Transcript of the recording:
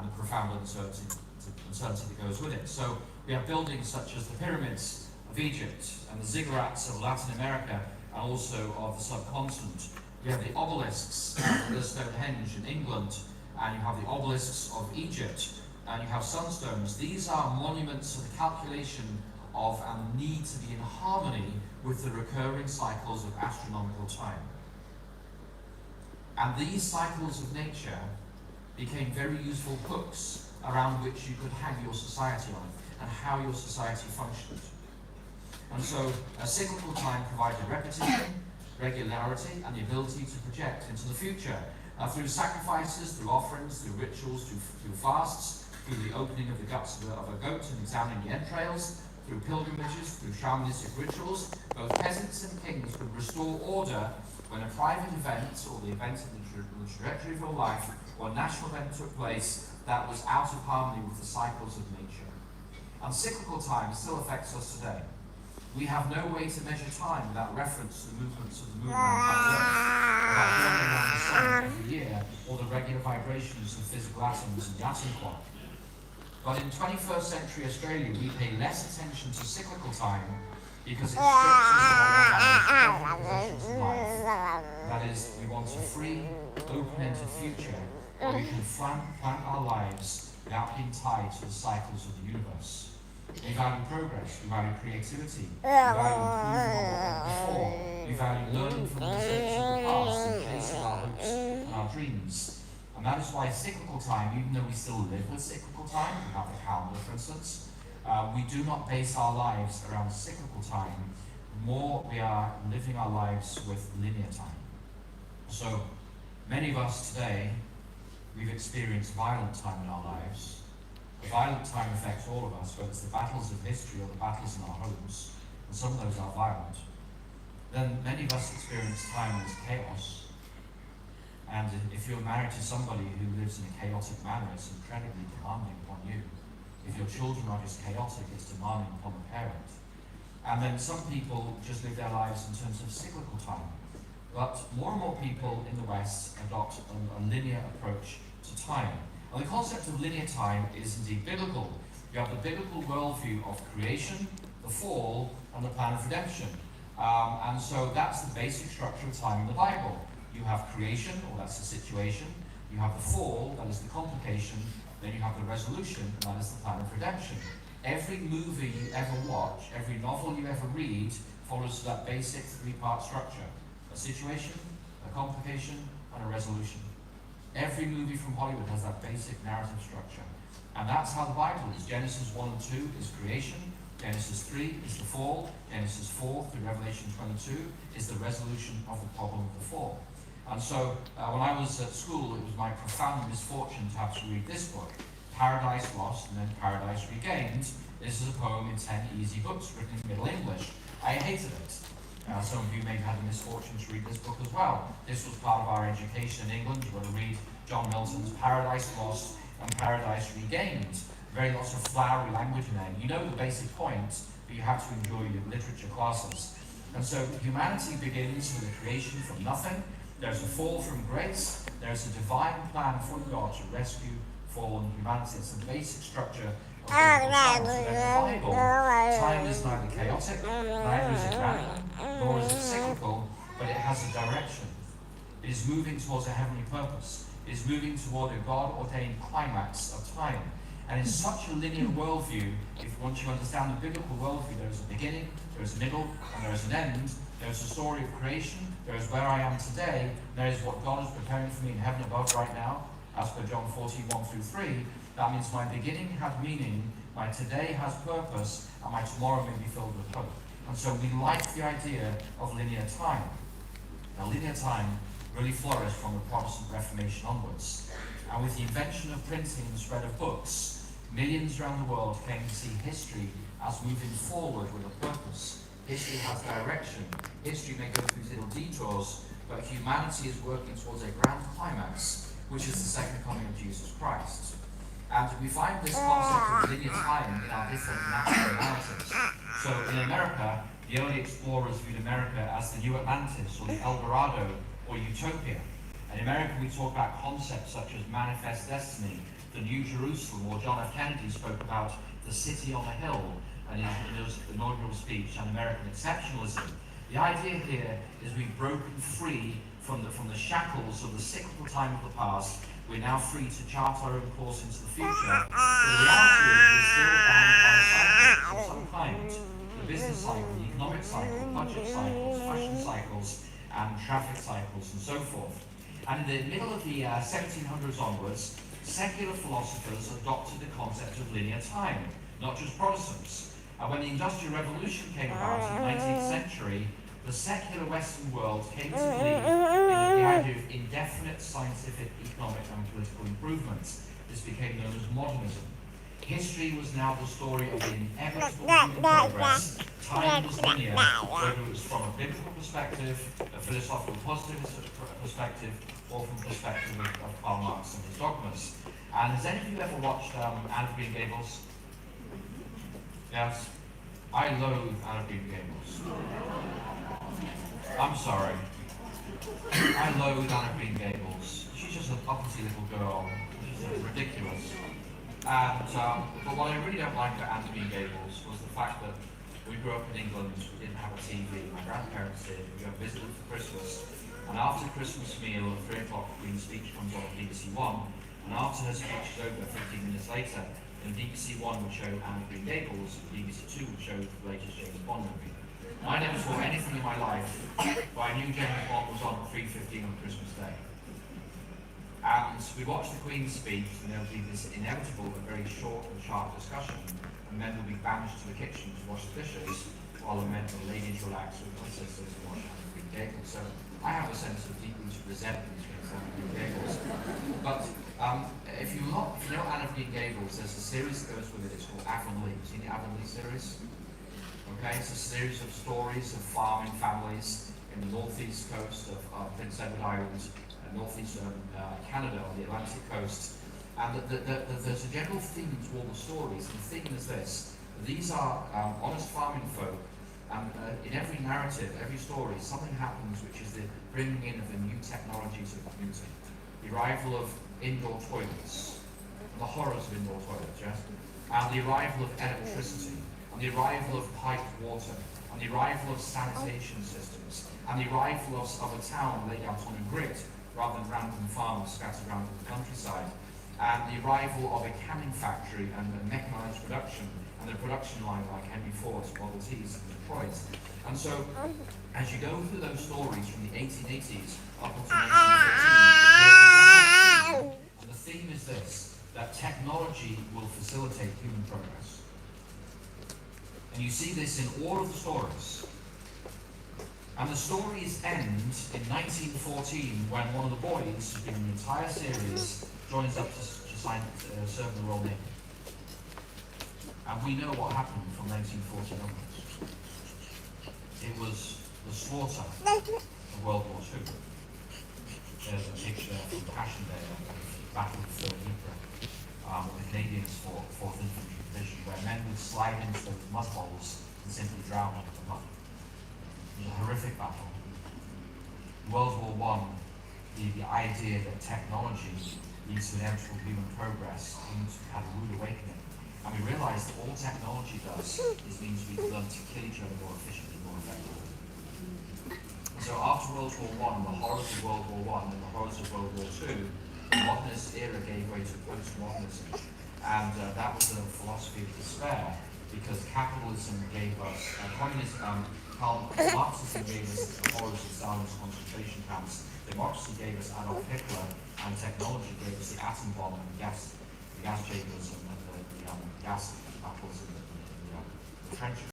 and the profound uncertainty that goes with it. So we have buildings such as the pyramids of Egypt and the ziggurats of Latin America and also of the subcontinent. You have the obelisks at Stonehenge in England, and you have the obelisks of Egypt, and you have sunstones. These are monuments of the calculation of and need to be in harmony with the recurring cycles of astronomical time. And these cycles of nature became very useful hooks around which you could hang your society on and how your society functioned. And so a cyclical time provided repetition, regularity, and the ability to project into the future through sacrifices, through offerings, through rituals, through fasts, through the opening of the guts of a goat and examining the entrails, through pilgrimages, through shamanistic rituals. Both peasants and kings could restore order when a private event or the event in the trajectory of your life or a national event took place that was out of harmony with the cycles of nature. And cyclical time still affects us today. We have no way to measure time without reference to the movements of the moon around the Earth, about running around the sun every year, or the regular vibrations of physical atoms in the atom clock. But in 21st century Australia, we pay less attention to cyclical time because it strips us of our possessions in life. That is, we want a free, open-ended future where we can plant our lives without being tied to the cycles of the universe. We value progress, we value creativity, we value improving on what went before, we value learning from the mistakes of the past and chasing our hopes and our dreams. And that is why cyclical time, even though we still live with cyclical time, we have the calendar for instance, we do not base our lives around cyclical time. More, we are living our lives with linear time. So, many of us today, we've experienced violent time in our lives. The violent time affects all of us, whether it's the battles of history or the battles in our homes, and some of those are violent. Then many of us experience time as chaos. And if you're married to somebody who lives in a chaotic manner, it's incredibly demanding upon you. If your children are just chaotic, it's demanding upon the parent. And then some people just live their lives in terms of cyclical time. But more and more people in the West adopt a linear approach to time. And the concept of linear time is indeed biblical. You have the biblical worldview of creation, the fall, and the plan of redemption. And so that's the basic structure of time in the Bible. You have creation, or that's the situation. You have the fall, that is the complication. Then you have the resolution, and that is the plan of redemption. Every movie you ever watch, every novel you ever read, follows that basic three-part structure. A situation, a complication, and a resolution. Every movie from Hollywood has that basic narrative structure. And that's how the Bible is. Genesis 1 and 2 is creation. Genesis 3 is the fall. Genesis 4 through Revelation 22 is the resolution of the problem of the fall. And so, when I was at school, it was my profound misfortune to have to read this book, Paradise Lost and then Paradise Regained. This is a poem in 10 easy books written in Middle English. I hated it. Some of you may have had the misfortune to read this book as well. This was part of our education in England. You were to read John Milton's Paradise Lost and Paradise Regained. Very lots of flowery language in there. You know the basic point, but you have to enjoy your literature classes. And so humanity begins with a creation from nothing. There's a fall from grace. There's a divine plan from God to rescue fallen humanity. It's the basic structure of time. So in the Bible, time is neither chaotic, neither is it random, nor is it cyclical, but it has a direction. It is moving towards a heavenly purpose. It is moving toward a God-ordained climax of time. And in such a linear worldview, if once you understand the biblical worldview, there is a beginning, there is a middle, and there is an end. There is a story of creation, there is where I am today, and there is what God is preparing for me in heaven above right now, as per John 14:1 through 3. That means my beginning had meaning, my today has purpose, and my tomorrow may be filled with hope. And so we like the idea of linear time. Now linear time really flourished from the Protestant Reformation onwards. And with the invention of printing and the spread of books, millions around the world came to see history as moving forward with a purpose. History has direction. History may go through little detours, but humanity is working towards a grand climax, which is the second coming of Jesus Christ. And we find this concept of linear time in our different national narratives. So in America, the early explorers viewed America as the New Atlantis, or the El Dorado, or Utopia. In America, we talk about concepts such as manifest destiny, the New Jerusalem, or John F. Kennedy spoke about the city on a hill in his inaugural speech, and American exceptionalism. The idea here is we've broken free from the shackles of the cyclical time of the past. We're now free to chart our own course into the future. But the reality is we're still bound by cycles of some kind. The business cycle, the economic cycle, budget cycles, fashion cycles, and traffic cycles, and so forth. And in the middle of the 1700s onwards, secular philosophers adopted the concept of linear time, not just Protestants. And when the Industrial Revolution came about in the 19th century, the secular Western world came to believe in the idea of indefinite scientific, economic, and political improvements. This became known as modernism. History was now the story of the inevitable human progress. Time was linear, whether it was from a biblical perspective, a philosophical positivist perspective, or from the perspective of Karl Marx and his dogmas. And has any of you ever watched Anne of Green Gables? Yes? I loathe Anne of Green Gables. I'm sorry. I loathe Anne of Green Gables. She's just an uppity little girl. She's ridiculous. And but what I really don't like about Anne of Green Gables was the fact that we grew up in England, we didn't have a TV, my grandparents did, we got visited for Christmas, and after the Christmas meal at 3 o'clock, the Queen's speech comes on BBC One, and after her speech is over, 15 minutes later, then BBC One would show Anne of Green Gables, and BBC Two would show the latest James Bond movie. I never saw anything in my life, but I knew James Bond was on at 3:15 on Christmas Day. And we watched the Queen's speech, and there would be this inevitable but very short and sharp discussion, and men would be banished to the kitchen to wash the dishes, while the ladies relax with my sisters and watch Anne of Green Gables. So I have a sense of deep-rooted resentment against Anne of Green Gables. But if you know Anne of Green Gables, there's a series that goes with it. It's called Avonlea. Have you seen the Avonlea series? Okay, it's a series of stories of farming families in the northeast coast of Prince Edward Island, northeastern Canada on the Atlantic coast. And there's a general theme to all the stories. And the theme is this: these are honest farming folk, and in every narrative, every story, something happens which is the bringing in of a new technology to the community. The arrival of indoor toilets, the horrors of indoor toilets, yes? And the arrival of electricity, and the arrival of piped water, and the arrival of sanitation systems, and the arrival of a town laid out on a grid rather than random farms scattered around the countryside, and the arrival of a canning factory and a mechanized production, and the production line like Henry Ford's Model Ts in Detroit. And so, as you go through those stories from the 1880s up until 1914, and the theme is this: that technology will facilitate human progress. And you see this in all of the stories. And the stories end in 1914 when one of the boys, who's been in the entire series, joins up to serve the Royal Navy. And we know what happened from 1914 onwards. It was the slaughter of World War II. There's a picture from Passion Day of the Battle of the Ypres. The Canadians fought 4th Infantry Division, where men would slide into those mud holes and simply drown in the mud. It was a horrific battle. World War I, the idea that technology leads to inevitable human progress means we had a rude awakening. And we realised that all technology does is means we can learn to kill each other more efficiently, more effectively. So after World War I, the horrors of World War I and the horrors of World War II, the modernist era gave way to postmodernism. And that was a philosophy of despair, because capitalism gave us, communism, Marxism gave us the horrors of Stalin's concentration camps, democracy gave us Adolf Hitler, and technology gave us the atom bomb and the gas chambers and the gas battles in the trenches.